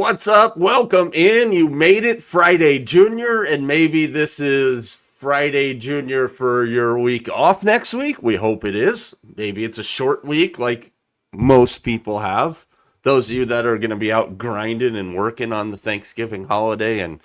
What's up? Welcome in. You made it Friday Junior, and maybe this is Friday Junior for your week off next week. We hope it is. Maybe it's a short week like most people have. Those of you that are going to be out grinding and working on the Thanksgiving holiday, and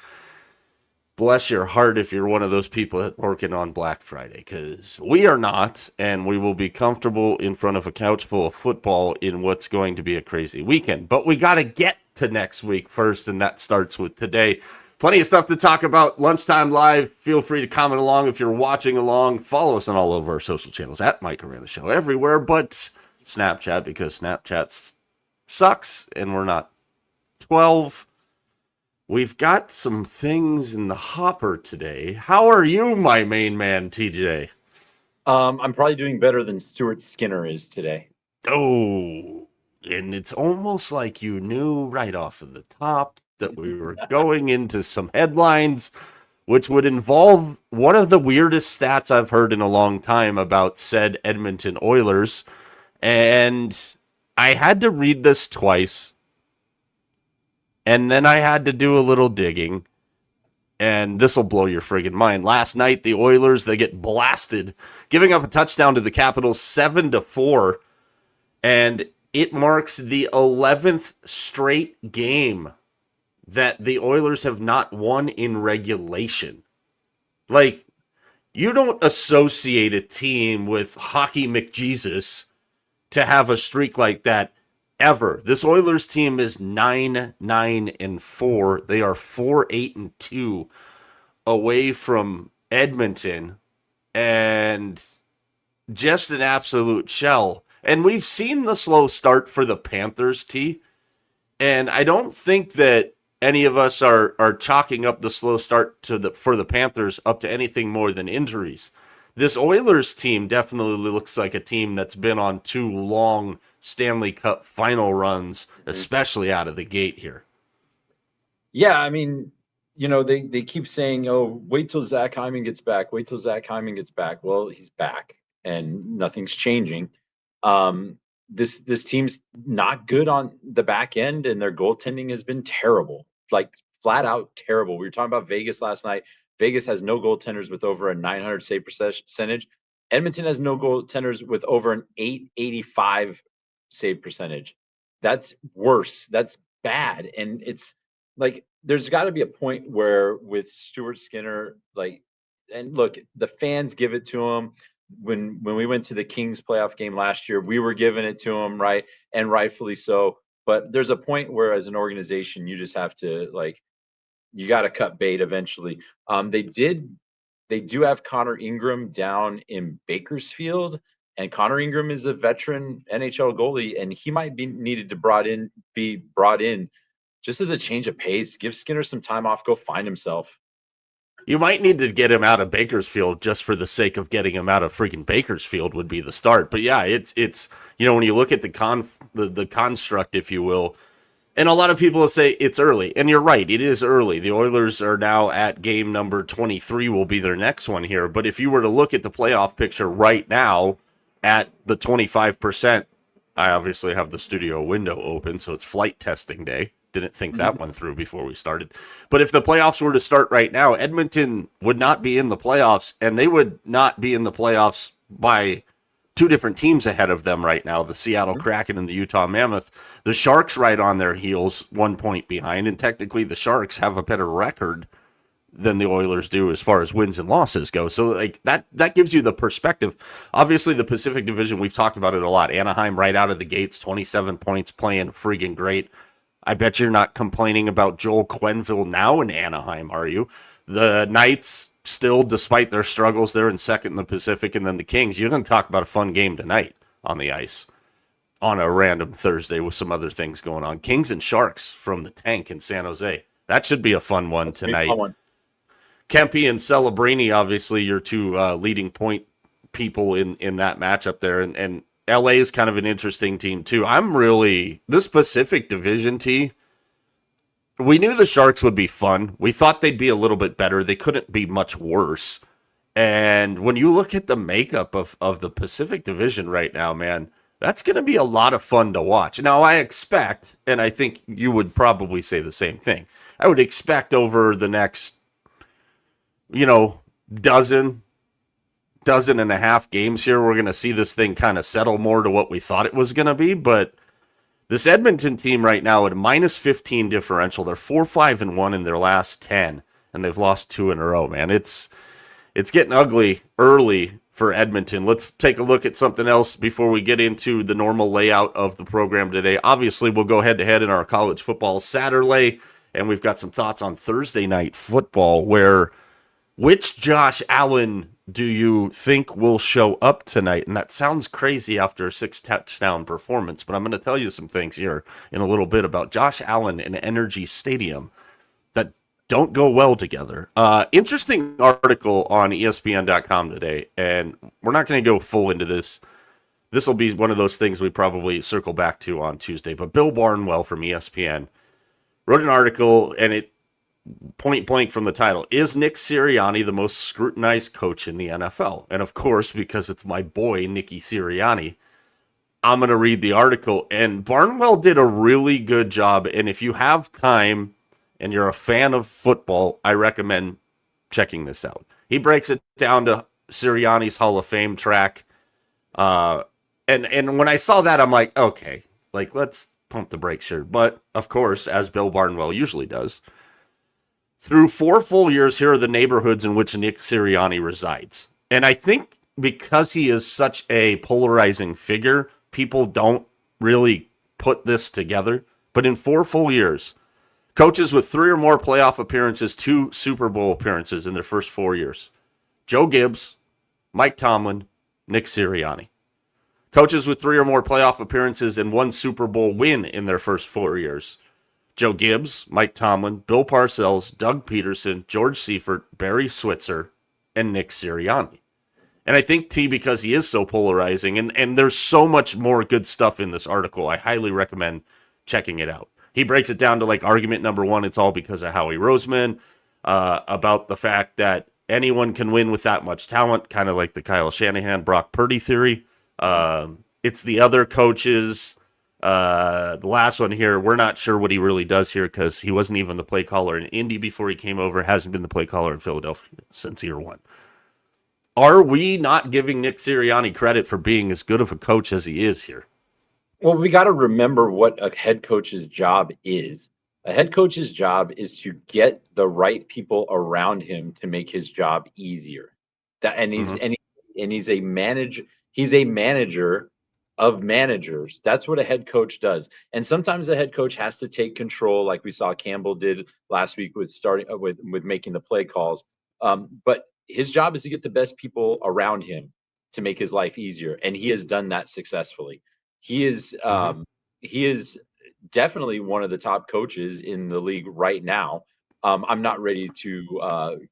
bless your heart if you're one of those people working on Black Friday, because we are not, and we will be comfortable in front of a couch full of football in what's going to be a crazy weekend. But we got to get to next week first, and that starts with today. Plenty of stuff to talk about. Lunchtime Live. Feel free to comment along if you're watching along. Follow us on all of our social channels at Mike Arana Show everywhere, but Snapchat, because Snapchat sucks, and we're not 12. We've got some things in the hopper today. How are you, my main man, TJ? I'm probably doing better than Stuart Skinner is today. Oh, and it's almost like you knew right off of the top that we were going into some headlines, which would involve one of the weirdest stats I've heard in a long time about said Edmonton Oilers. And I had to read this twice. And then I had to do a little digging, and this will blow your friggin' mind. Last night, the Oilers, they get blasted, giving up a touchdown to the Capitals 7-4, and it marks the 11th straight game that the Oilers have not won in regulation. Like, you don't associate a team with Hockey McJesus to have a streak like that. Ever. This Oilers team is 9-9-4. They are 4-8-2 away from Edmonton, and just an absolute shell. And we've seen the slow start for the Panthers, T. And I don't think that any of us are chalking up the slow start for the Panthers up to anything more than injuries. This Oilers team definitely looks like a team that's been on two long Stanley Cup final runs, especially out of the gate here. Yeah, I mean, they keep saying, oh, wait till Zach Hyman gets back. Wait till Zach Hyman gets back. Well, he's back, and nothing's changing. This team's not good on the back end, and their goaltending has been terrible, like flat out terrible. We were talking about Vegas last night. Vegas has no goaltenders with over a 900 save percentage. Edmonton has no goaltenders with over an 885 save percentage. That's worse. That's bad. And it's like there's got to be a point where with Stuart Skinner, and look, the fans give it to him. When we went to the Kings playoff game last year, we were giving it to him, right? And rightfully so. But there's a point where as an organization, you just have to you got to cut bait eventually. They do have Connor Ingram down in Bakersfield, and Connor Ingram is a veteran NHL goalie, and he might be needed to be brought in just as a change of pace. Give Skinner some time off, go find himself. You might need to get him out of Bakersfield just for the sake of getting him out of freaking Bakersfield would be the start. But yeah, it's when you look at the construct, if you will, and a lot of people will say it's early, and you're right, it is early. The Oilers are now at game number 23, will be their next one here. But if you were to look at the playoff picture right now at the 25%, I obviously have the studio window open, so it's flight testing day. Didn't think that one through before we started. But if the playoffs were to start right now, Edmonton would not be in the playoffs, and they would not be in the playoffs by two different teams ahead of them right now, the Seattle Kraken and the Utah Mammoth. The Sharks right on their heels, 1 point behind, and technically the Sharks have a better record than the Oilers do as far as wins and losses go. So that gives you the perspective. Obviously, the Pacific Division, we've talked about it a lot. Anaheim right out of the gates, 27 points, playing friggin' great. I bet you're not complaining about Joel Quenneville now in Anaheim, are you? The Knights still, despite their struggles, they're in second in the Pacific, and then the Kings. You're going to talk about a fun game tonight on the ice on a random Thursday with some other things going on. Kings and Sharks from the tank in San Jose. That should be a fun one tonight. Fun one. Kempe and Celebrini, obviously, your two leading point people in that matchup there, and LA is kind of an interesting team too. This Pacific Division, T, we knew the Sharks would be fun. We thought they'd be a little bit better. They couldn't be much worse. And when you look at the makeup of the Pacific Division right now, man, That's going to be a lot of fun to watch. Now, I expect, and I think you would probably say the same thing, I would expect over the next, you know, dozen and a half games here, we're going to see this thing kind of settle more to what we thought it was going to be. But this Edmonton team right now at a minus 15 differential, they're 4-5-1 in their last 10, and they've lost 2 in a row, man. It's getting ugly early for Edmonton. Let's take a look at something else before we get into the normal layout of the program today. Obviously, we'll go head-to-head in our college football Satur-Lay, and we've got some thoughts on Thursday night football, where which Josh Allen do you think will show up tonight? And that sounds crazy after a 6-touchdown performance, but I'm going to tell you some things here in a little bit about Josh Allen and Energy Stadium that don't go well together. Interesting article on ESPN.com today, and we're not going to go full into this. This will be one of those things we probably circle back to on Tuesday, but Bill Barnwell from ESPN wrote an article, and it point blank from the title, is Nick Sirianni the most scrutinized coach in the NFL? And of course, because it's my boy, Nicky Sirianni, I'm going to read the article. And Barnwell did a really good job. And if you have time and you're a fan of football, I recommend checking this out. He breaks it down to Sirianni's Hall of Fame track. And when I saw that, I'm like, okay, like, let's pump the brakes here. But of course, as Bill Barnwell usually does, through 4 full years, here are the neighborhoods in which Nick Sirianni resides. And I think because he is such a polarizing figure, people don't really put this together. But in 4 full years, coaches with 3 or more playoff appearances, 2 Super Bowl appearances in their first 4 years. Joe Gibbs, Mike Tomlin, Nick Sirianni. Coaches with 3 or more playoff appearances and 1 Super Bowl win in their first 4 years. Joe Gibbs, Mike Tomlin, Bill Parcells, Doug Peterson, George Seifert, Barry Switzer, and Nick Sirianni. And I think, T, because he is so polarizing, and there's so much more good stuff in this article, I highly recommend checking it out. He breaks it down to, like, argument number 1, it's all because of Howie Roseman, about the fact that anyone can win with that much talent, kind of like the Kyle Shanahan, Brock Purdy theory. It's the other coaches. The last one here, we're not sure what he really does here because he wasn't even the play caller in Indy before he came over, hasn't been the play caller in Philadelphia since year 1. Are we not giving Nick Sirianni credit for being as good of a coach as he is here? Well, we got to remember what a head coach's job is. A head coach's job is to get the right people around him to make his job easier. He's a manager of managers. That's what a head coach does. And sometimes the head coach has to take control, like we saw Campbell did last week with starting with making the play calls. But his job is to get the best people around him to make his life easier, and he has done that successfully. He is definitely one of the top coaches in the league right now. I'm not ready to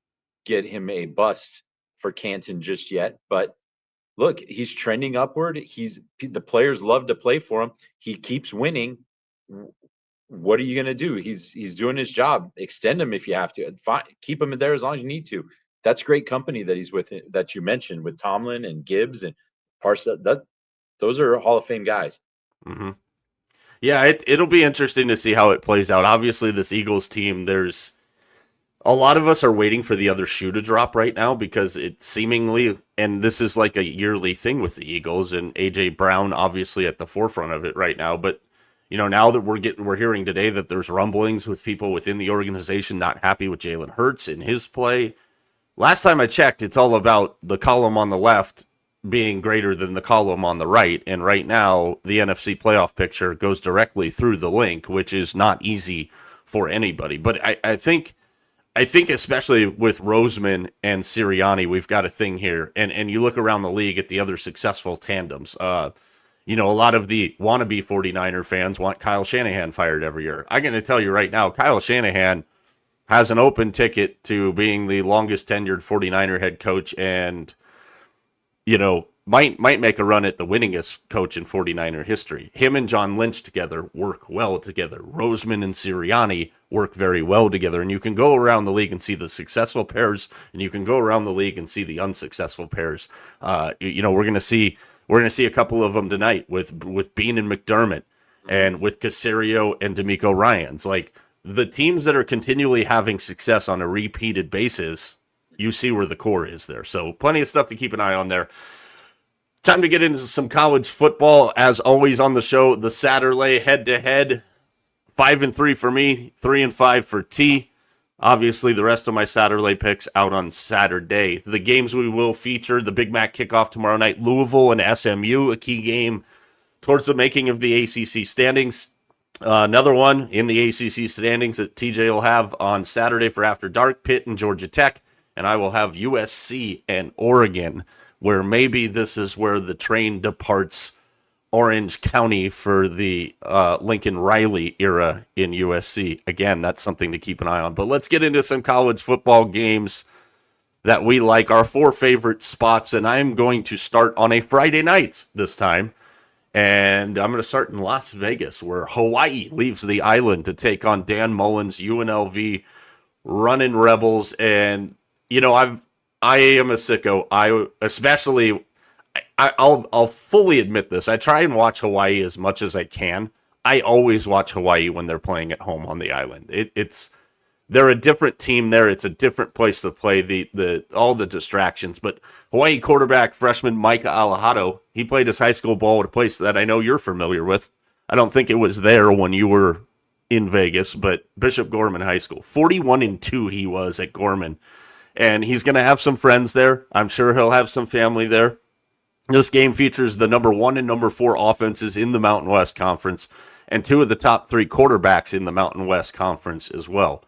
get him a bust for Canton just yet, but look, he's trending upward. The players love to play for him. He keeps winning. What are you going to do? He's doing his job. Extend him if you have to. Fine. Keep him in there as long as you need to. That's great company that he's with, that you mentioned, with Tomlin and Gibbs and Parcells. Those are Hall of Fame guys. Mm-hmm. Yeah, it'll be interesting to see how it plays out. Obviously, this Eagles team, there's a lot of us are waiting for the other shoe to drop right now because it seemingly, and this is like a yearly thing with the Eagles, and A.J. Brown obviously at the forefront of it right now. But, you know, now that we're hearing today that there's rumblings with people within the organization not happy with Jalen Hurts and his play. Last time I checked, it's all about the column on the left being greater than the column on the right. And right now, the NFC playoff picture goes directly through the link, which is not easy for anybody. But I think especially with Roseman and Sirianni, we've got a thing here. And you look around the league at the other successful tandems. You know, a lot of the wannabe 49er fans want Kyle Shanahan fired every year. I'm going to tell you right now, Kyle Shanahan has an open ticket to being the longest tenured 49er head coach and, you know, might make a run at the winningest coach in 49er history. Him and John Lynch together work well together. Roseman and Sirianni work very well together. And you can go around the league and see the successful pairs, and you can go around the league and see the unsuccessful pairs. You know, we're going to see We're going to see a couple of them tonight with Bean and McDermott, and with Casario and D'Amico Ryans. Like, the teams that are continually having success on a repeated basis, you see where the core is there. So plenty of stuff to keep an eye on there. Time to get into some college football. As always on the show, the Satur-Lay head-to-head. 5-3 for me, 3-5 for T. Obviously, the rest of my Satur-Lay picks out on Saturday. The games we will feature, the Big Mac kickoff tomorrow night, Louisville and SMU, a key game towards the making of the ACC standings. Another one in the ACC standings that TJ will have on Saturday for After Dark, Pitt and Georgia Tech. And I will have USC and Oregon, where maybe this is where the train departs Orange County for the Lincoln Riley era in USC. Again, that's something to keep an eye on. But let's get into some college football games that we like, our 4 favorite spots. And I'm going to start on a Friday night this time. And I'm going to start in Las Vegas, where Hawaii leaves the island to take on Dan Mullen's UNLV running Rebels. And, you know, I am a sicko. I'll fully admit this. I try and watch Hawaii as much as I can. I always watch Hawaii when they're playing at home on the island. They're a different team there. It's a different place to play. All the distractions. But Hawaii quarterback freshman Micah Alahado, he played his high school ball at a place that I know you're familiar with. I don't think it was there when you were in Vegas, but Bishop Gorman High School. 41-2 he was at Gorman. And he's going to have some friends there. I'm sure he'll have some family there. This game features the number 1 and number 4 offenses in the Mountain West Conference and 2 of the top 3 quarterbacks in the Mountain West Conference as well.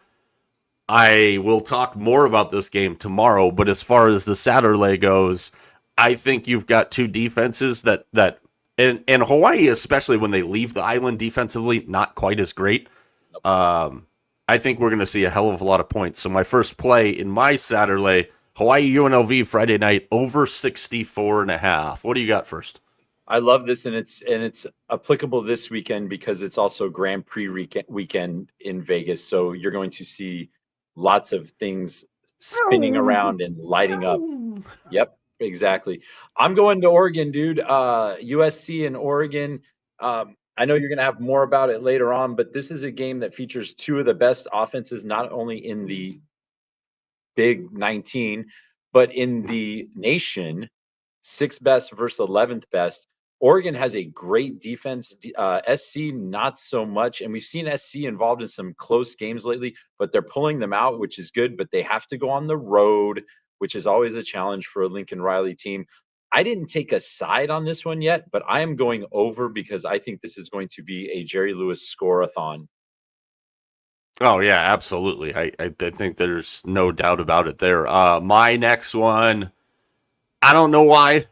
I will talk more about this game tomorrow, but as far as the Satur-Lay goes, I think you've got 2 defenses that and Hawaii, especially when they leave the island defensively, not quite as great. I think we're going to see a hell of a lot of points. So my first play in my Satur-Lay, Hawaii UNLV Friday night, over 64.5. What do you got first? I love this, and it's applicable this weekend because it's also Grand Prix weekend in Vegas. So you're going to see lots of things spinning around and lighting up. Yep, exactly. I'm going to Oregon, dude. USC and Oregon. I know you're going to have more about it later on, but this is a game that features 2 of the best offenses, not only in the Big 19, but in the nation, 6th best versus 11th best. Oregon has a great defense. SC, not so much. And we've seen SC involved in some close games lately, but they're pulling them out, which is good. But they have to go on the road, which is always a challenge for a Lincoln Riley team. I didn't take a side on this one yet, but I am going over because I think this is going to be a Jerry Lewis score-a-thon. Oh, yeah, absolutely. I think there's no doubt about it there. My next one, I don't know why.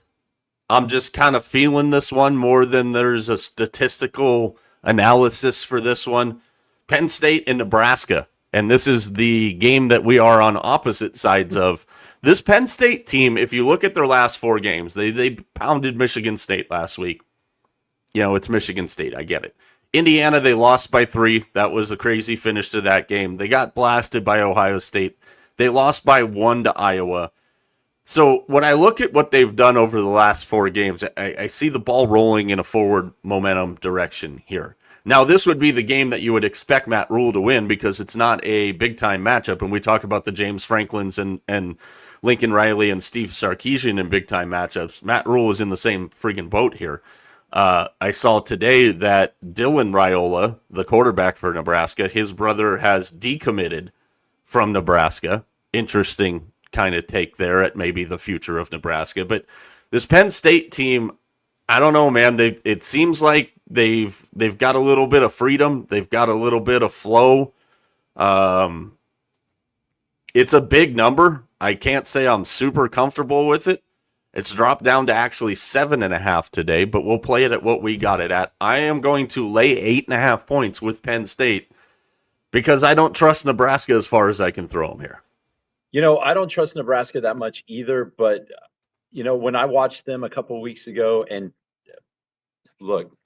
I'm just kind of feeling this one more than there's a statistical analysis for this one. Penn State and Nebraska. And this is the game that we are on opposite sides of. This Penn State team, if you look at their last 4 games, they pounded Michigan State last week. You know, it's Michigan State. I get it. Indiana, they lost by 3. That was a crazy finish to that game. They got blasted by Ohio State. They lost by 1 to Iowa. So when I look at what they've done over the last 4 games, I see the ball rolling in a forward momentum direction here. Now, this would be the game that you would expect Matt Rule to win because it's not a big-time matchup. And we talk about the James Franklins and Lincoln Riley and Steve Sarkisian in big-time matchups. Matt Rule is in the same friggin' boat here. I saw today that Dylan Raiola, the quarterback for Nebraska, his brother has decommitted from Nebraska. Interesting kind of take there at maybe the future of Nebraska. But this Penn State team, I don't know, man. It seems like they've got a little bit of freedom. They've got a little bit of flow. It's a big number. I can't say I'm super comfortable with it. It's dropped down to actually 7.5 today, but we'll play it at what we got it at. I am going to lay 8.5 points with Penn State because I don't trust Nebraska as far as I can throw them here. You know, I don't trust Nebraska that much either, but, you know, when I watched them a couple of weeks ago, and look,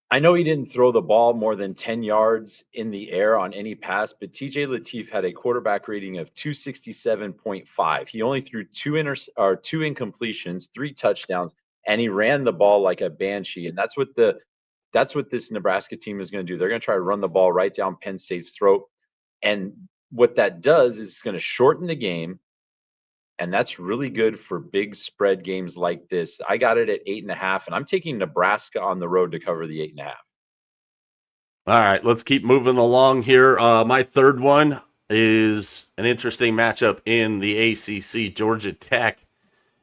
I know he didn't throw the ball more than 10 yards in the air on any pass, but TJ Lateef had a quarterback rating of 267.5. He only threw 2 incompletions, 3 touchdowns. and he ran the ball like a banshee. And that's what this Nebraska team is going to do. They're going to try to run the ball right down Penn State's throat. And what that does is it's going to shorten the game. And that's really good for big spread games like this. I got it at 8.5, and I'm taking Nebraska on the road to cover the 8.5. All right, let's keep moving along here. My third one is an interesting matchup in the ACC. Georgia Tech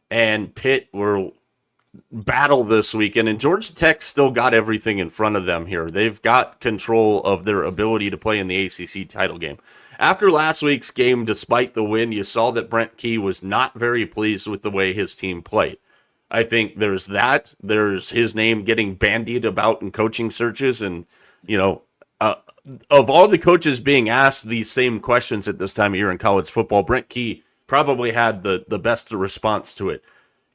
and Pitt were battle this weekend, and Georgia Tech still got everything in front of them here. They've got control of their ability to play in the ACC title game. After last week's game, despite the win, you saw that Brent Key was not very pleased with the way his team played. I think there's that. There's his name getting bandied about in coaching searches, and of all the coaches being asked these same questions at this time of year in college football, Brent Key probably had the best response to it.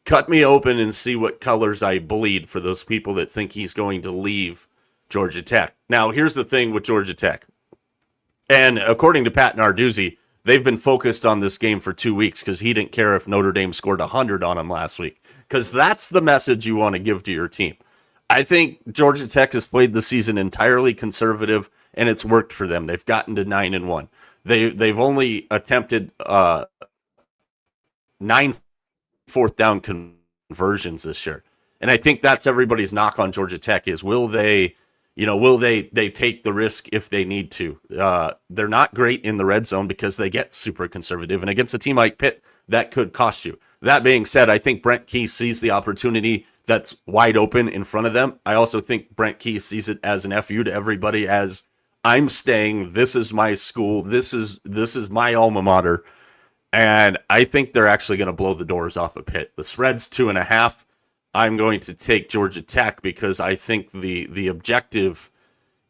Cut me open and see what colors I bleed, for those people that think he's going to leave Georgia Tech. Now, here's the thing with Georgia Tech. And according to Pat Narduzzi, they've been focused on this game for 2 weeks because he didn't care if Notre Dame scored 100 on him last week. Because that's the message you want to give to your team. I think Georgia Tech has played the season entirely conservative, and it's worked for them. They've gotten to 9-1. They've only attempted 9 fourth down conversions this year. And I think that's everybody's knock on Georgia Tech is, will they take the risk if they need to? They're not great in the red zone because they get super conservative. And against a team like Pitt, that could cost you. That being said, I think Brent Key sees the opportunity that's wide open in front of them. I also think Brent Key sees it as an FU to everybody, as I'm staying. This is my school. This is my alma mater. And I think they're actually going to blow the doors off of Pitt. The spread's 2.5. I'm going to take Georgia Tech because I think the objective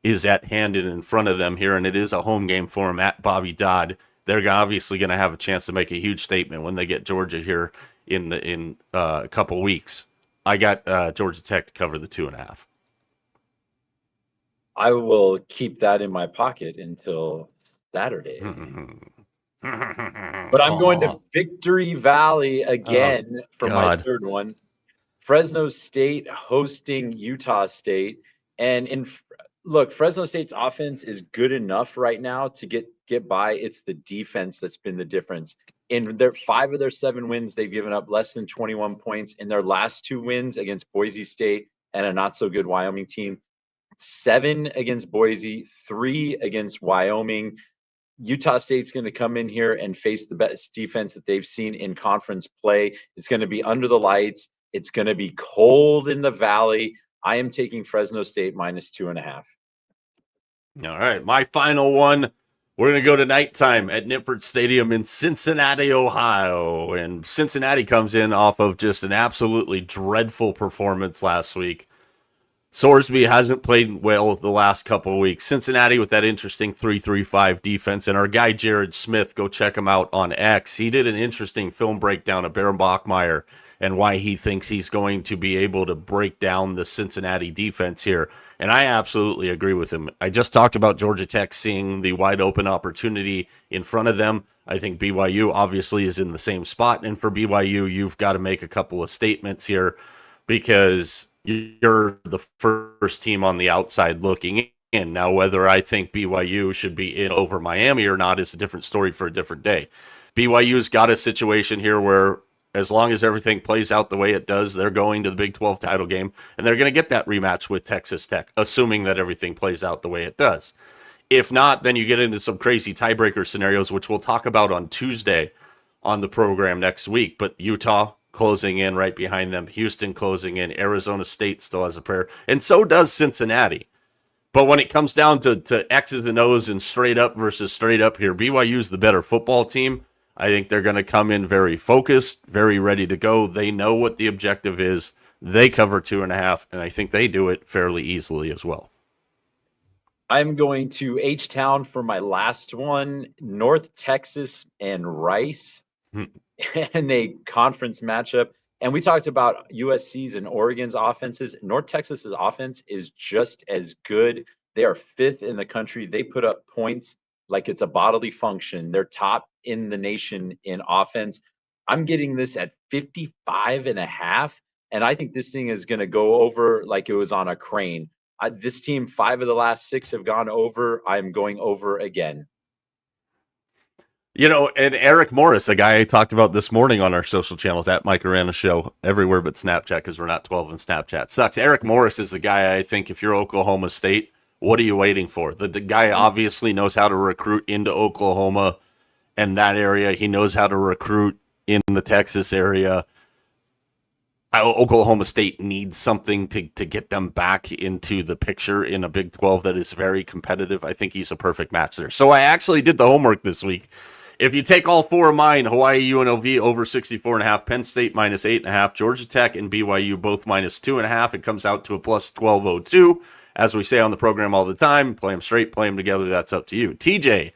is at hand and in front of them here, and it is a home game for them at Bobby Dodd. They're obviously going to have a chance to make a huge statement when they get Georgia here in a couple weeks. I got Georgia Tech to cover the 2.5. I will keep that in my pocket until Saturday. But I'm going to Victory Valley again for my third one. Fresno State hosting Utah State. And look, Fresno State's offense is good enough right now to get by. It's the defense that's been the difference. In their 5 of their 7 wins, they've given up less than 21 points. In their last 2 wins against Boise State and a not-so-good Wyoming team, 7 against Boise, 3 against Wyoming. Utah State's going to come in here and face the best defense that they've seen in conference play. It's going to be under the lights. It's going to be cold in the valley. I am taking Fresno State minus 2.5. All right, my final one. We're going to go to nighttime at Nippert Stadium in Cincinnati, Ohio. And Cincinnati comes in off of just an absolutely dreadful performance last week. Sorsby hasn't played well the last couple of weeks. Cincinnati with that interesting 3-3-5 defense. And our guy Jared Smith, go check him out on X. He did an interesting film breakdown of Baron Bachmeier and why he thinks he's going to be able to break down the Cincinnati defense here. And I absolutely agree with him. I just talked about Georgia Tech seeing the wide open opportunity in front of them. I think BYU obviously is in the same spot. And for BYU, you've got to make a couple of statements here because you're the first team on the outside looking in. Now, whether I think BYU should be in over Miami or not is a different story for a different day. BYU's got a situation here where as long as everything plays out the way it does, they're going to the Big 12 title game, and they're going to get that rematch with Texas Tech, assuming that everything plays out the way it does. If not, then you get into some crazy tiebreaker scenarios, which we'll talk about on Tuesday on the program next week. But Utah closing in right behind them, Houston closing in, Arizona State still has a pair, and so does Cincinnati. But when it comes down to X's and O's and straight up versus straight up here, BYU's the better football team. I think they're going to come in very focused, very ready to go. They know what the objective is. They cover 2.5, and I think they do it fairly easily as well. I'm going to H-Town for my last one, North Texas and Rice in a conference matchup. And we talked about USC's and Oregon's offenses. North Texas's offense is just as good. They are 5th in the country. They put up points like it's a bodily function. They're top in the nation in offense. I'm getting this at 55.5. And I think this thing is going to go over like it was on a crane. This team, 5 of the last 6 have gone over. I'm going over again. You know, and Eric Morris, a guy I talked about this morning on our social channels at Mike Arana Show, everywhere but Snapchat because we're not 12 and Snapchat sucks. Eric Morris is the guy I think if you're Oklahoma State, what are you waiting for? The guy obviously knows how to recruit into Oklahoma and that area. He knows how to recruit in the Texas area. Oklahoma State needs something to get them back into the picture in a Big 12 that is very competitive. I think he's a perfect match there. So I actually did the homework this week. If you take all 4 of mine, Hawaii, UNLV over 64.5, Penn State minus 8.5, Georgia Tech and BYU both minus 2.5, it comes out to a plus 1202. As we say on the program all the time, play them straight, play them together. That's up to you. TJ,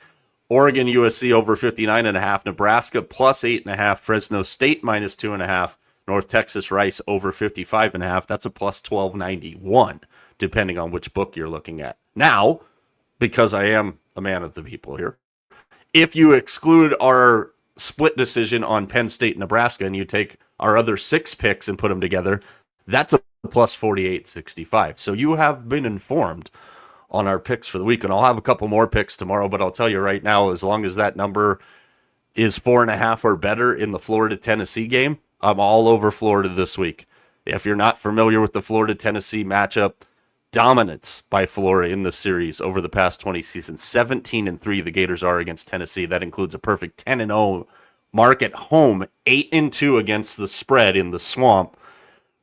Oregon, USC over 59.5, Nebraska plus 8.5, Fresno State minus 2.5, North Texas Rice over 55.5. That's a plus 1291, depending on which book you're looking at. Now, because I am a man of the people here, if you exclude our split decision on Penn State, Nebraska, and you take our other 6 picks and put them together, that's a plus 48.65. So you have been informed on our picks for the week, and I'll have a couple more picks tomorrow, but I'll tell you right now, as long as that number is 4.5 or better in the Florida-Tennessee game, I'm all over Florida this week. If you're not familiar with the Florida-Tennessee matchup, dominance by Florida in this series over the past 20 seasons. 17-3 the Gators are against Tennessee. That includes a perfect 10-0 mark at home, 8-2 against the spread in the Swamp,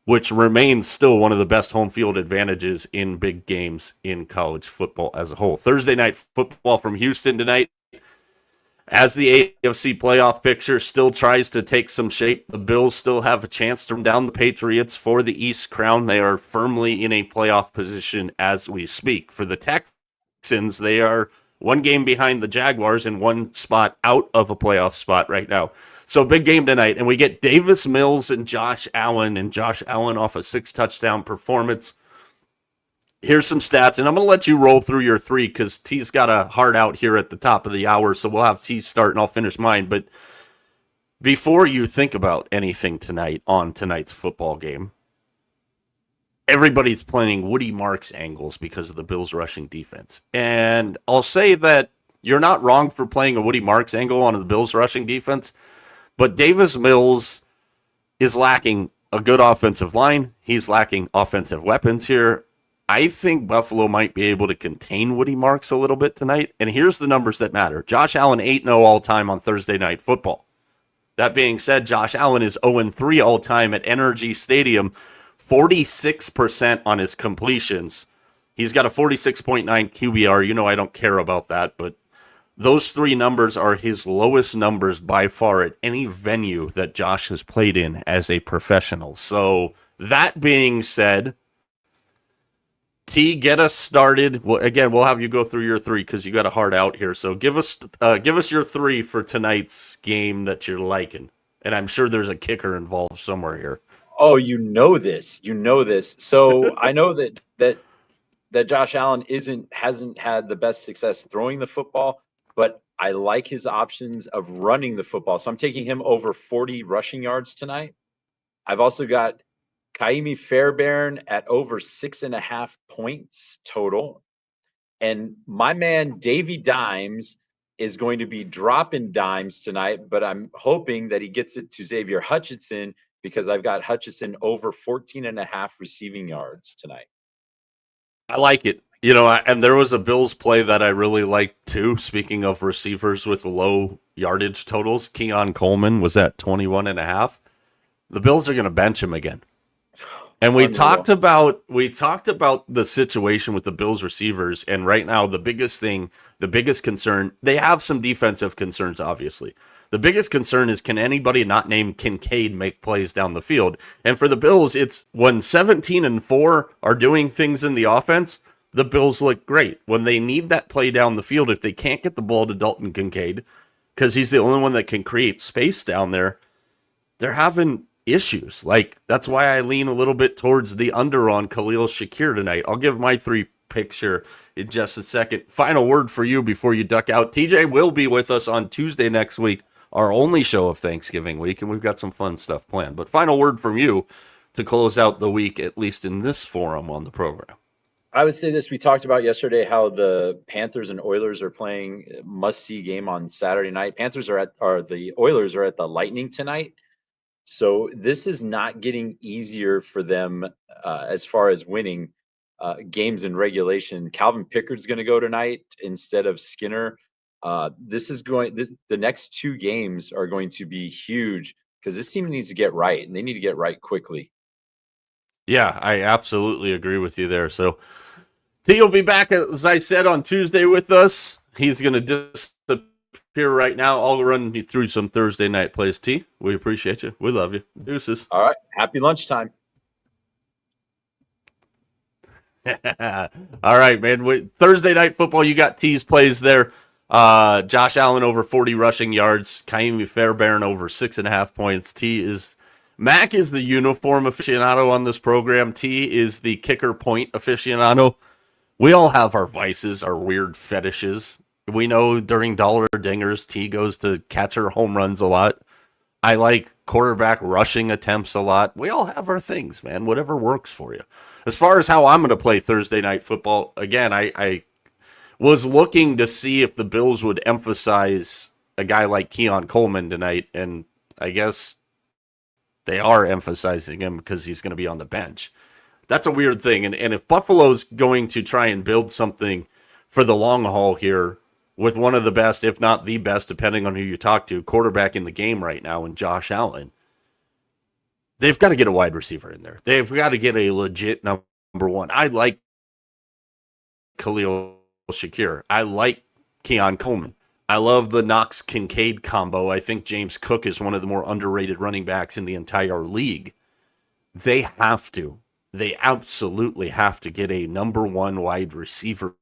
which remains still one of the best home field advantages in big games in college football as a whole. Thursday night football from Houston tonight. As the AFC playoff picture still tries to take some shape, the Bills still have a chance to run down the Patriots for the East crown. They are firmly in a playoff position as we speak. For the Texans, they are 1 game behind the Jaguars and 1 spot out of a playoff spot right now. So big game tonight, and we get Davis Mills and Josh Allen off a 6-touchdown performance. Here's some stats, and I'm going to let you roll through your 3 because T's got a hard out here at the top of the hour, so we'll have T start and I'll finish mine. But before you think about anything tonight on tonight's football game, everybody's playing Woody Marks angles because of the Bills' rushing defense. And I'll say that you're not wrong for playing a Woody Marks angle on the Bills' rushing defense, but Davis Mills is lacking a good offensive line. He's lacking offensive weapons here. I think Buffalo might be able to contain Woody Marks a little bit tonight. And here's the numbers that matter. Josh Allen 8-0 all-time on Thursday Night Football. That being said, Josh Allen is 0-3 all-time at NRG Stadium, 46% on his completions. He's got a 46.9 QBR. You know I don't care about that, but those 3 numbers are his lowest numbers by far at any venue that Josh has played in as a professional. So that being said, T, get us started. Well, again, we'll have you go through your 3 because you got a hard out here. So give us your 3 for tonight's game that you're liking, and I'm sure there's a kicker involved somewhere here. Oh, you know this. So I know that Josh Allen hasn't had the best success throwing the football, but I like his options of running the football. So I'm taking him over 40 rushing yards tonight. I've also got Kaimi Fairbairn at over 6.5 points total. And my man, Davy Dimes, is going to be dropping dimes tonight, but I'm hoping that he gets it to Xavier Hutchinson because I've got Hutchinson over 14.5 receiving yards tonight. I like it. You know, and there was a Bills play that I really liked too. Speaking of receivers with low yardage totals, Keon Coleman was at 21.5. The Bills are going to bench him again. And we talked about the situation with the Bills receivers, and right now the biggest concern, they have some defensive concerns, obviously. The biggest concern is, can anybody not named Kincaid make plays down the field? And for the Bills, it's when 17-4 are doing things in the offense, the Bills look great. When they need that play down the field, if they can't get the ball to Dalton Kincaid, because he's the only one that can create space down there, they're having issues. Like, that's why I lean a little bit towards the under on Khalil Shakir tonight. I'll give my 3 picks here in just a second. Final word for you before you duck out. TJ will be with us on Tuesday next week, our only show of Thanksgiving week, and we've got some fun stuff planned. But final word from you to close out the week, at least in this forum on the program? I would say this. We talked about yesterday how the Panthers and Oilers are playing must-see game on Saturday night. The Oilers are at the Lightning tonight. So this is not getting easier for them as far as winning games in regulation. Calvin Pickard's going to go tonight instead of Skinner. The next two games are going to be huge because this team needs to get right, and they need to get right quickly. Yeah, I absolutely agree with you there. So T will be back, as I said, on Tuesday with us. He's going to disappear right now. I'll run you through some Thursday night plays. T, we appreciate you. We love you. Deuces. All right. Happy lunchtime. All right, man. Thursday night football, you got T's plays there. Josh Allen over 40 rushing yards. Kaimi Fairbairn over 6.5 points. Mac is the uniform aficionado on this program. T is the kicker point aficionado. We all have our vices, our weird fetishes. We know during dollar dingers, T goes to catcher home runs a lot. I like quarterback rushing attempts a lot. We all have our things, man. Whatever works for you. As far as how I'm going to play Thursday night football, again, I was looking to see if the Bills would emphasize a guy like Keon Coleman tonight, and I guess they are emphasizing him because he's going to be on the bench. That's a weird thing, and if Buffalo's going to try and build something for the long haul here with one of the best, if not the best, depending on who you talk to, quarterback in the game right now in Josh Allen, they've got to get a wide receiver in there. They've got to get a legit number one. I like Khalil Shakir. I like Keon Coleman. I love the Knox-Kincaid combo. I think James Cook is one of the more underrated running backs in the entire league. They absolutely have to get a number one wide receiver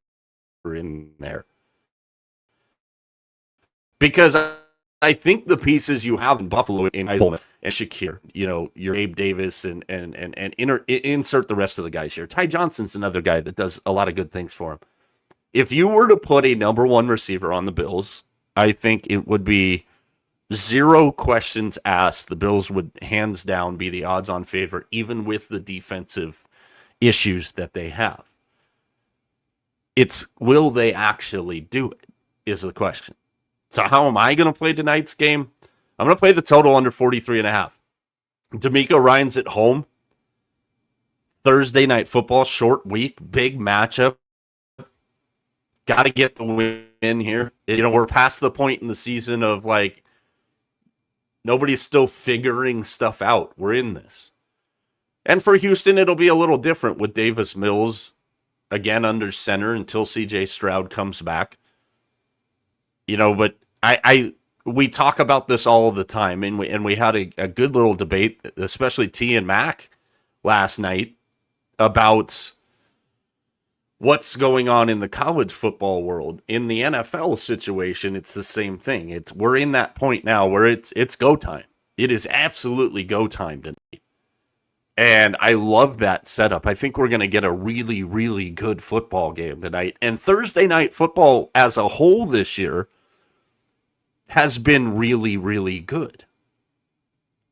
in there. Because I think the pieces you have in Buffalo in Coleman and Shakir, your Abe Davis and insert the rest of the guys here. Ty Johnson's another guy that does a lot of good things for him. If you were to put a number one receiver on the Bills, I think it would be zero questions asked. The Bills would hands down be the odds-on favorite, even with the defensive issues that they have. It's will they actually do it is the question. So how am I going to play tonight's game? I'm going to play the total under 43.5. D'Amico Ryans at home. Thursday night football, short week, big matchup. Got to get the win here. We're past the point in the season of nobody's still figuring stuff out. We're in this. And for Houston, it'll be a little different with Davis Mills again under center until CJ Stroud comes back. But we talk about this all the time, and we had a good little debate, especially T and Mac last night, about what's going on in the college football world. In the NFL situation, it's the same thing. We're in that point now where it's go time. It is absolutely go time tonight. And I love that setup. I think we're going to get a really, really good football game tonight. And Thursday night football as a whole this year has been really, really good.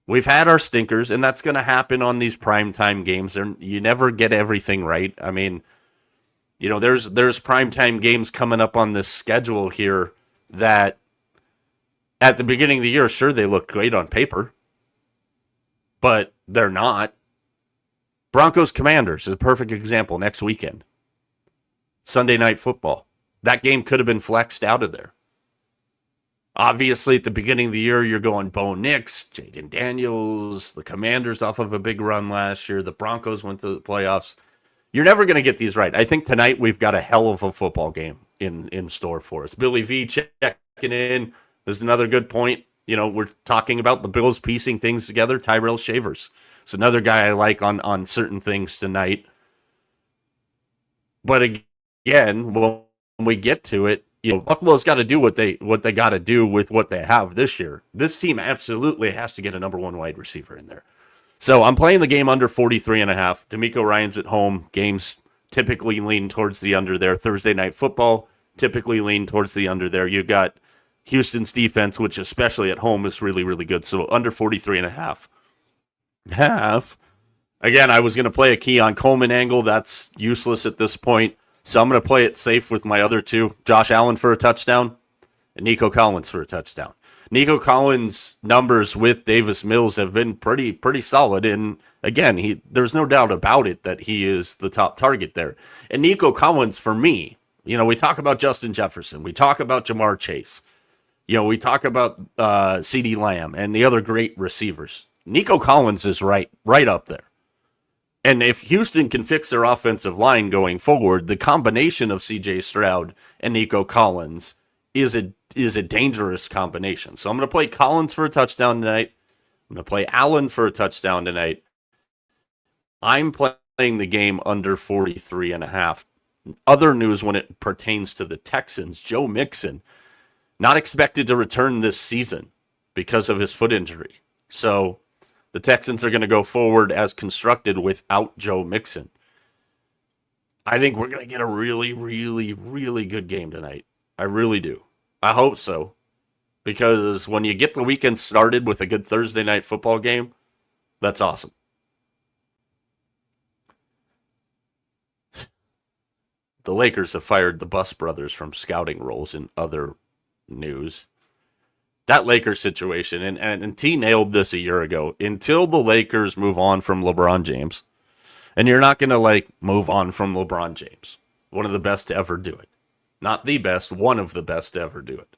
We've had our stinkers, and that's going to happen on these primetime games. You never get everything right. I mean, there's primetime games coming up on this schedule here that at the beginning of the year, sure, they look great on paper, but they're not. Broncos Commanders is a perfect example next weekend. Sunday night football. That game could have been flexed out of there. Obviously, at the beginning of the year, you're going Bo Nix, Jaden Daniels, the Commanders off of a big run last year. The Broncos went to the playoffs. You're never going to get these right. I think tonight we've got a hell of a football game in store for us. Billy V checking in. This is another good point. We're talking about the Bills piecing things together. Tyrell Shavers. It's another guy I like on certain things tonight. But again, when we get to it, Buffalo's got to do what they got to do with what they have this year. This team absolutely has to get a number one wide receiver in there. So I'm playing the game under 43.5. D'Amico Ryans at home. Games typically lean towards the under there. Thursday night football typically lean towards the under there. You've got Houston's defense, which especially at home is really, really good. So under 43.5. Again, I was going to play a Keon Coleman angle. That's useless at this point. So I'm going to play it safe with my other two. Josh Allen for a touchdown and Nico Collins for a touchdown. Nico Collins' numbers with Davis Mills have been pretty solid. And again, there's no doubt about it that he is the top target there. And Nico Collins, for me, we talk about Justin Jefferson. We talk about Jamar Chase. We talk about CeeDee Lamb and the other great receivers. Nico Collins is right up there. And if Houston can fix their offensive line going forward, the combination of C.J. Stroud and Nico Collins is a dangerous combination. So I'm going to play Collins for a touchdown tonight. I'm going to play Allen for a touchdown tonight. I'm playing the game under 43.5. Other news when it pertains to the Texans, Joe Mixon, not expected to return this season because of his foot injury. So the Texans are going to go forward as constructed without Joe Mixon. I think we're going to get a really, really, really good game tonight. I really do. I hope so. Because when you get the weekend started with a good Thursday night football game, that's awesome. The Lakers have fired the Bus brothers from scouting roles in other news. That Lakers situation, and T nailed this a year ago, until the Lakers move on from LeBron James, and you're not going to move on from LeBron James, one of the best to ever do it. Not the best, one of the best to ever do it.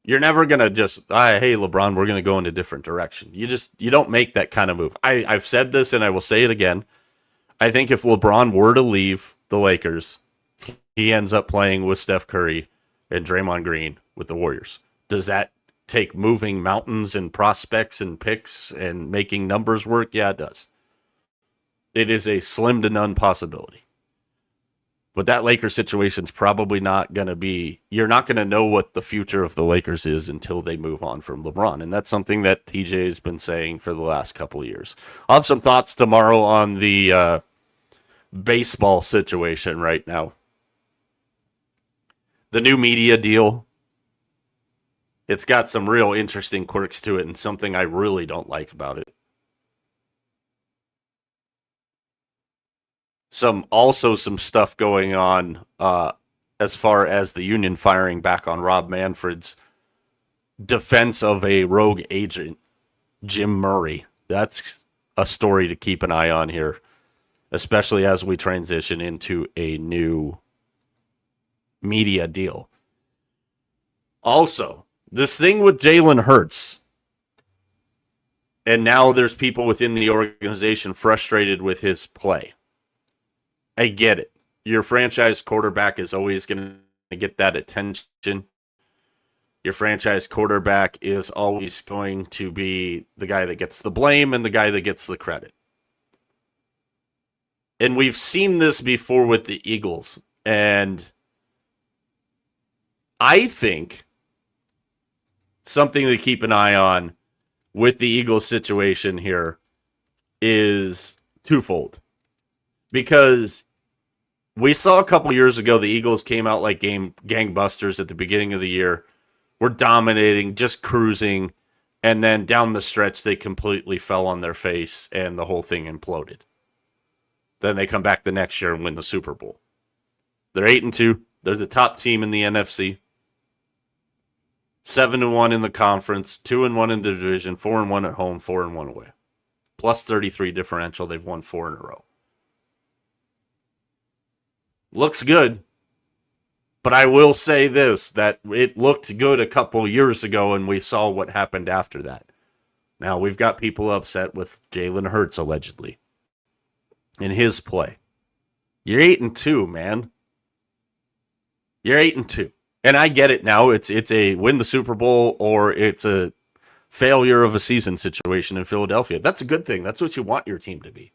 You're never going to just, hey, LeBron, we're going to go in a different direction. You don't make that kind of move. I've said this and I will say it again. I think if LeBron were to leave the Lakers, he ends up playing with Steph Curry and Draymond Green with the Warriors. Does that take moving mountains and prospects and picks and making numbers work? Yeah, it does. It is a slim to none possibility. But that Lakers situation is probably not going to be, you're not going to know what the future of the Lakers is until they move on from LeBron. And that's something that TJ has been saying for the last couple of years. I'll have some thoughts tomorrow on the baseball situation right now. The new media deal, it's got some real interesting quirks to it and something I really don't like about it. Some stuff going on as far as the union firing back on Rob Manfred's defense of a rogue agent, Jim Murray. That's a story to keep an eye on here, especially as we transition into a new media deal. Also, this thing with Jalen Hurts, and now there's people within the organization frustrated with his play. I get it. Your franchise quarterback is always going to get that attention. Your franchise quarterback is always going to be the guy that gets the blame and the guy that gets the credit. And we've seen this before with the Eagles. And I think something to keep an eye on with the Eagles situation here is twofold. Because we saw a couple years ago the Eagles came out like gangbusters at the beginning of the year. Were dominating, just cruising, and then down the stretch they completely fell on their face and the whole thing imploded. Then they come back the next year and win the Super Bowl. They're 8-2. They're the top team in the NFC. 7-1 in the conference, 2-1 in the division, 4-1 at home, 4-1 away. Plus 33 differential. They've won 4 in a row. Looks good. But I will say this, that it looked good a couple years ago, and we saw what happened after that. Now, we've got people upset with Jalen Hurts, allegedly, in his play. You're 8-2, man. You're 8-2. And I get it now. It's a win the Super Bowl or it's a failure of a season situation in Philadelphia. That's a good thing. That's what you want your team to be.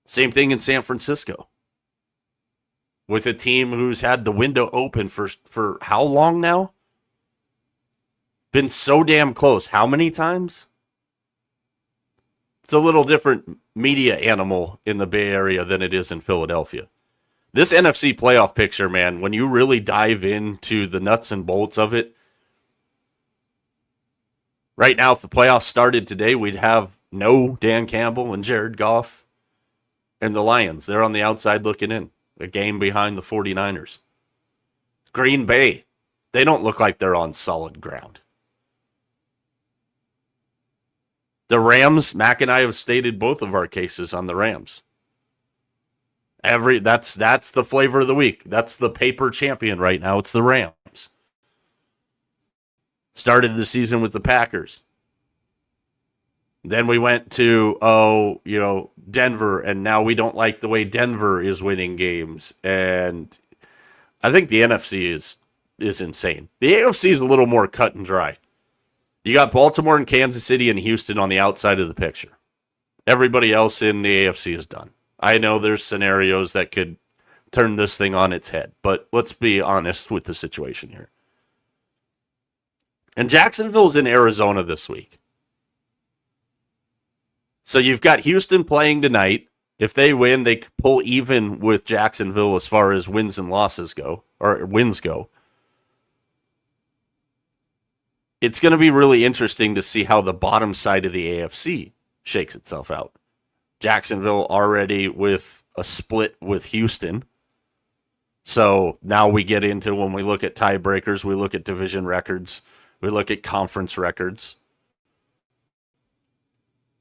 Same thing in San Francisco. With a team who's had the window open for how long now? Been so damn close. How many times? It's a little different media animal in the Bay Area than it is in Philadelphia. This NFC playoff picture, man, when you really dive into the nuts and bolts of it, right now, if the playoffs started today, we'd have No Dan Campbell and Jared Goff. And the Lions, they're on the outside looking in. A game behind the 49ers. Green Bay, they don't look like they're on solid ground. The Rams, Mac and I have stated both of our cases on the Rams. That's the flavor of the week. That's the paper champion right now. It's the Rams. Started the season with the Packers. Then we went to, Denver, and now we don't like the way Denver is winning games. And I think the NFC is insane. The AFC is a little more cut and dry. You got Baltimore and Kansas City and Houston on the outside of the picture. Everybody else in the AFC is done. I know there's scenarios that could turn this thing on its head, but let's be honest with the situation here. And Jacksonville's in Arizona this week. So you've got Houston playing tonight. If they win, they pull even with Jacksonville as far as wins and losses go, or wins go. It's going to be really interesting to see how the bottom side of the AFC shakes itself out. Jacksonville already with a split with Houston. So now we get into, when we look at tiebreakers, we look at division records, we look at conference records.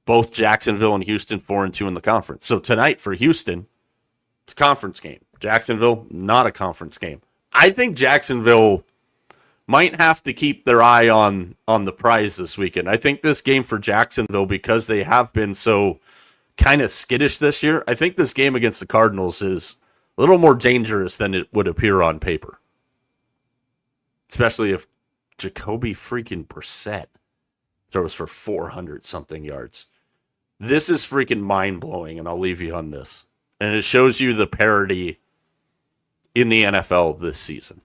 Both Jacksonville and Houston 4-2 in the conference. So tonight for Houston, it's a conference game. Jacksonville, not a conference game. I think Jacksonville might have to keep their eye on the prize this weekend. I think this game for Jacksonville, because they have been so kind of skittish this year, I think this game against the Cardinals is a little more dangerous than it would appear on paper. Especially if Jacoby freaking Brissett throws for 400-something yards. This is freaking mind-blowing, and I'll leave you on this. And it shows you the parity in the NFL this season.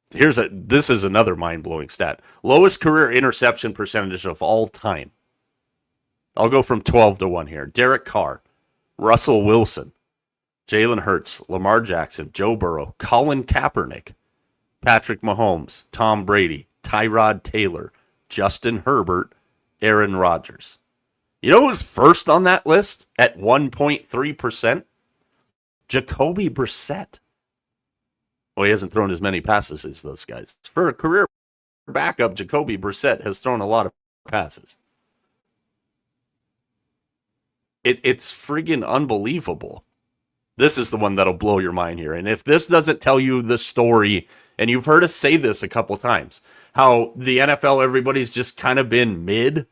This is another mind-blowing stat. Lowest career interception percentage of all time. I'll go from 12 to 1 here. Derek Carr, Russell Wilson, Jalen Hurts, Lamar Jackson, Joe Burrow, Colin Kaepernick, Patrick Mahomes, Tom Brady, Tyrod Taylor, Justin Herbert, Aaron Rodgers. You know who's first on that list at 1.3%? Jacoby Brissett. Well, he hasn't thrown as many passes as those guys. For a career backup, Jacoby Brissett has thrown a lot of passes. It's friggin' unbelievable. This is the one that'll blow your mind here. And if this doesn't tell you the story, and you've heard us say this a couple times, how the NFL, everybody's just kind of been mid.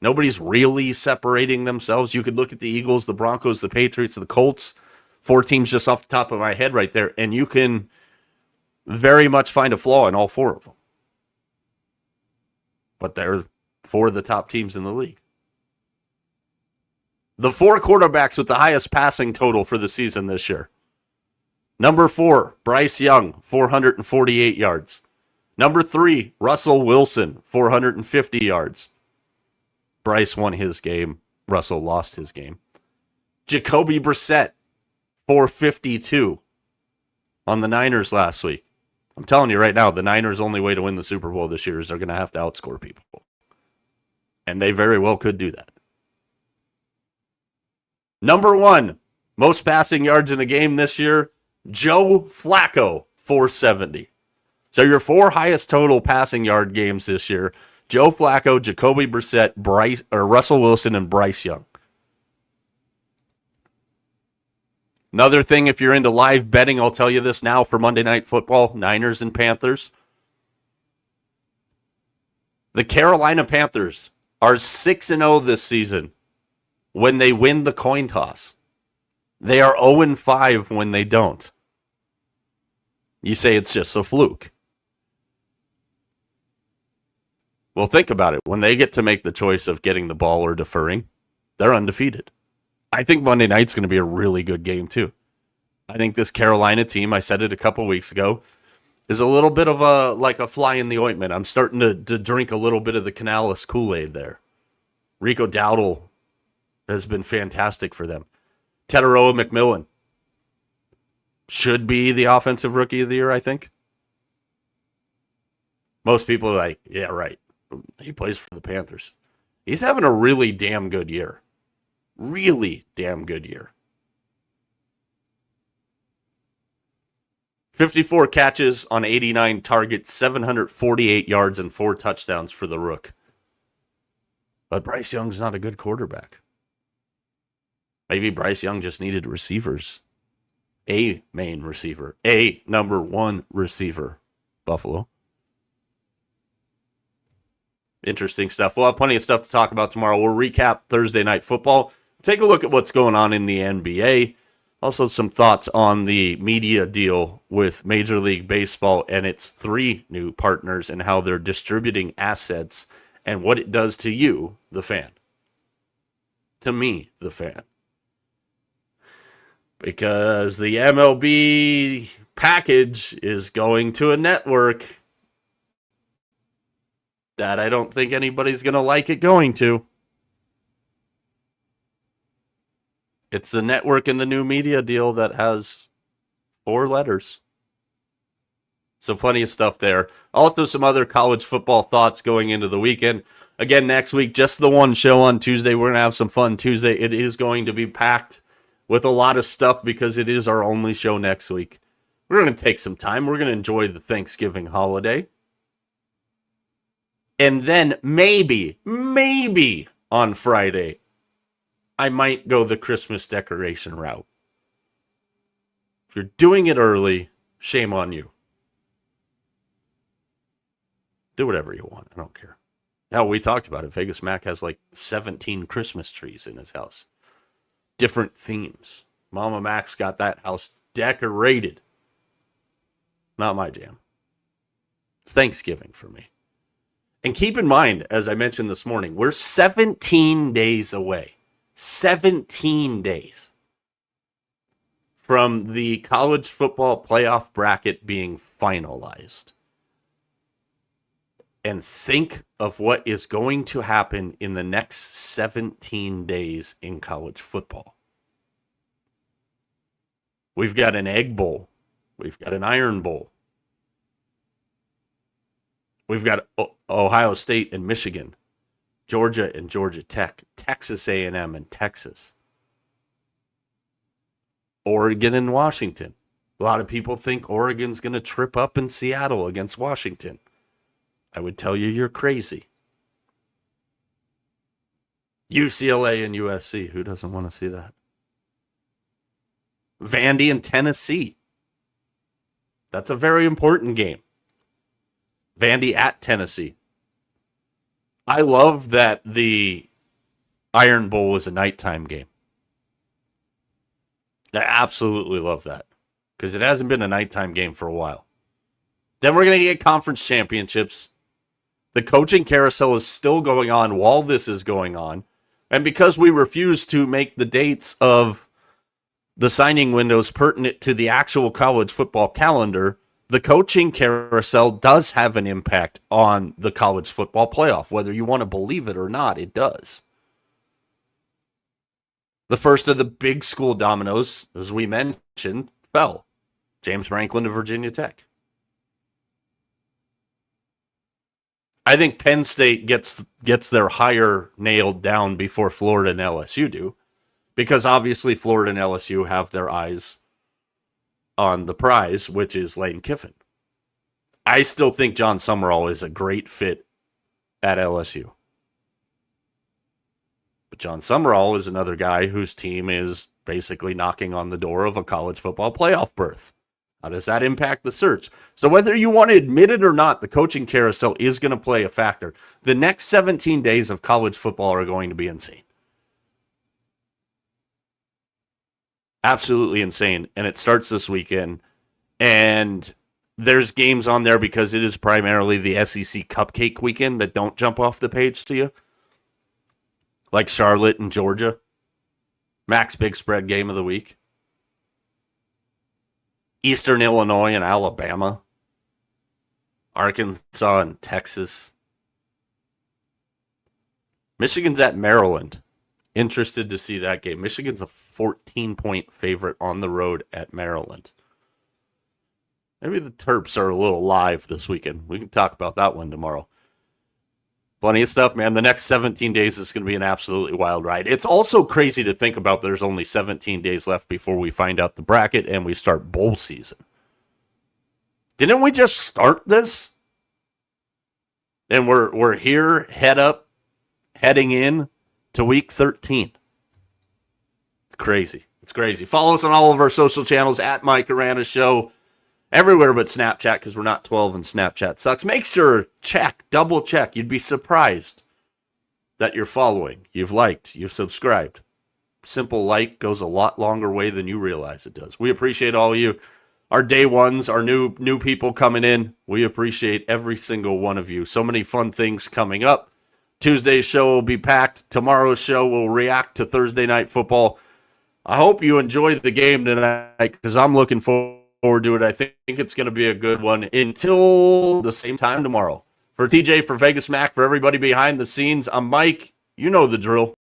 Nobody's really separating themselves. You could look at the Eagles, the Broncos, the Patriots, the Colts. 4 teams just off the top of my head right there. And you can very much find a flaw in all 4 of them. But they're 4 of the top teams in the league. The 4 quarterbacks with the highest passing total for the season this year. Number 4, Bryce Young, 448 yards. Number 3, Russell Wilson, 450 yards. Bryce won his game. Russell lost his game. Jacoby Brissett, 452 on the Niners last week. I'm telling you right now, the Niners' only way to win the Super Bowl this year is they're going to have to outscore people. And they very well could do that. Number 1, most passing yards in a game this year, Joe Flacco, 470. So your 4 highest total passing yard games this year, Joe Flacco, Jacoby Brissett, Russell Wilson, and Bryce Young. Another thing, if you're into live betting, I'll tell you this now for Monday Night Football, Niners and Panthers. The Carolina Panthers are 6-0 this season when they win the coin toss. They are 0-5 when they don't. You say it's just a fluke. Well, think about it. When they get to make the choice of getting the ball or deferring, they're undefeated. I think Monday night's going to be a really good game, too. I think this Carolina team, I said it a couple weeks ago, is a little bit of a fly in the ointment. I'm starting to drink a little bit of the Canales Kool-Aid there. Rico Dowdle has been fantastic for them. Teteroa McMillan should be the offensive rookie of the year, I think. Most people are like, yeah, right. He plays for the Panthers. He's having a really damn good year. Really damn good year. 54 catches on 89 targets, 748 yards, and 4 touchdowns for the Rook. But Bryce Young's not a good quarterback. Maybe Bryce Young just needed receivers. A main receiver. A number 1 receiver. Buffalo. Interesting stuff. We'll have plenty of stuff to talk about tomorrow. We'll recap Thursday Night Football. Take a look at what's going on in the NBA. Also, some thoughts on the media deal with Major League Baseball and its 3 new partners and how they're distributing assets and what it does to you, the fan. To me, the fan. Because the MLB package is going to a network that I don't think anybody's going to like it going to. It's the network in the new media deal that has 4 letters. So plenty of stuff there. Also some other college football thoughts going into the weekend. Again, next week, just the one show on Tuesday. We're going to have some fun Tuesday. It is going to be packed with a lot of stuff because it is our only show next week. We're going to take some time. We're going to enjoy the Thanksgiving holiday. And then maybe on Friday, I might go the Christmas decoration route. If you're doing it early, shame on you. Do whatever you want. I don't care. Now, we talked about it. Vegas Mac has like 17 Christmas trees in his house. Different themes. Mama Mac's got that house decorated. Not my jam. It's Thanksgiving for me. And keep in mind, as I mentioned this morning, we're 17 days away. 17 days from the college football playoff bracket being finalized. And think of what is going to happen in the next 17 days in college football. We've got an Egg Bowl. We've got an Iron Bowl. We've got Ohio State and Michigan, Georgia and Georgia Tech, Texas A&M and Texas, Oregon and Washington. A lot of people think Oregon's going to trip up in Seattle against Washington. I would tell you you're crazy. UCLA and USC. Who doesn't want to see that? Vandy and Tennessee. That's a very important game. Vandy at Tennessee. I love that the Iron Bowl was a nighttime game. I absolutely love that. Because it hasn't been a nighttime game for a while. Then we're going to get conference championships. The coaching carousel is still going on while this is going on. And because we refuse to make the dates of the signing windows pertinent to the actual college football calendar, the coaching carousel does have an impact on the college football playoff. Whether you want to believe it or not, it does. The first of the big school dominoes, as we mentioned, fell. James Franklin to Virginia Tech. I think Penn State gets their hire nailed down before Florida and LSU do, because obviously Florida and LSU have their eyes on the prize, which is Lane Kiffin. I still think John Summerall is a great fit at LSU. But John Summerall is another guy whose team is basically knocking on the door of a college football playoff berth. How does that impact the search? So whether you want to admit it or not, the coaching carousel is going to play a factor. The next 17 days of college football are going to be insane. Absolutely insane. And it starts this weekend. And there's games on there because it is primarily the SEC cupcake weekend that don't jump off the page to you. Like Charlotte and Georgia. Max Big Spread game of the week. Eastern Illinois and Alabama. Arkansas and Texas. Michigan's at Maryland. Interested to see that game. Michigan's a 14-point favorite on the road at Maryland. Maybe the Terps are a little live this weekend. We can talk about that one tomorrow. Plenty of stuff, man. The next 17 days is going to be an absolutely wild ride. It's also crazy to think about there's only 17 days left before we find out the bracket and we start bowl season. Didn't we just start this? And we're here, heading in to week 13. It's crazy. It's crazy. Follow us on all of our social channels at Mike Arana Show. Everywhere but Snapchat, because we're not 12 and Snapchat sucks. Make sure, double check. You'd be surprised that you're following, you've liked, you've subscribed. Simple like goes a lot longer way than you realize it does. We appreciate all of you. Our day ones, our new people coming in. We appreciate every single one of you. So many fun things coming up. Tuesday's show will be packed. Tomorrow's show will react to Thursday Night Football. I hope you enjoy the game tonight because I'm looking forward to it. I think it's going to be a good one until the same time tomorrow. For TJ, for Vegas Mac, for everybody behind the scenes, I'm Mike. You know the drill.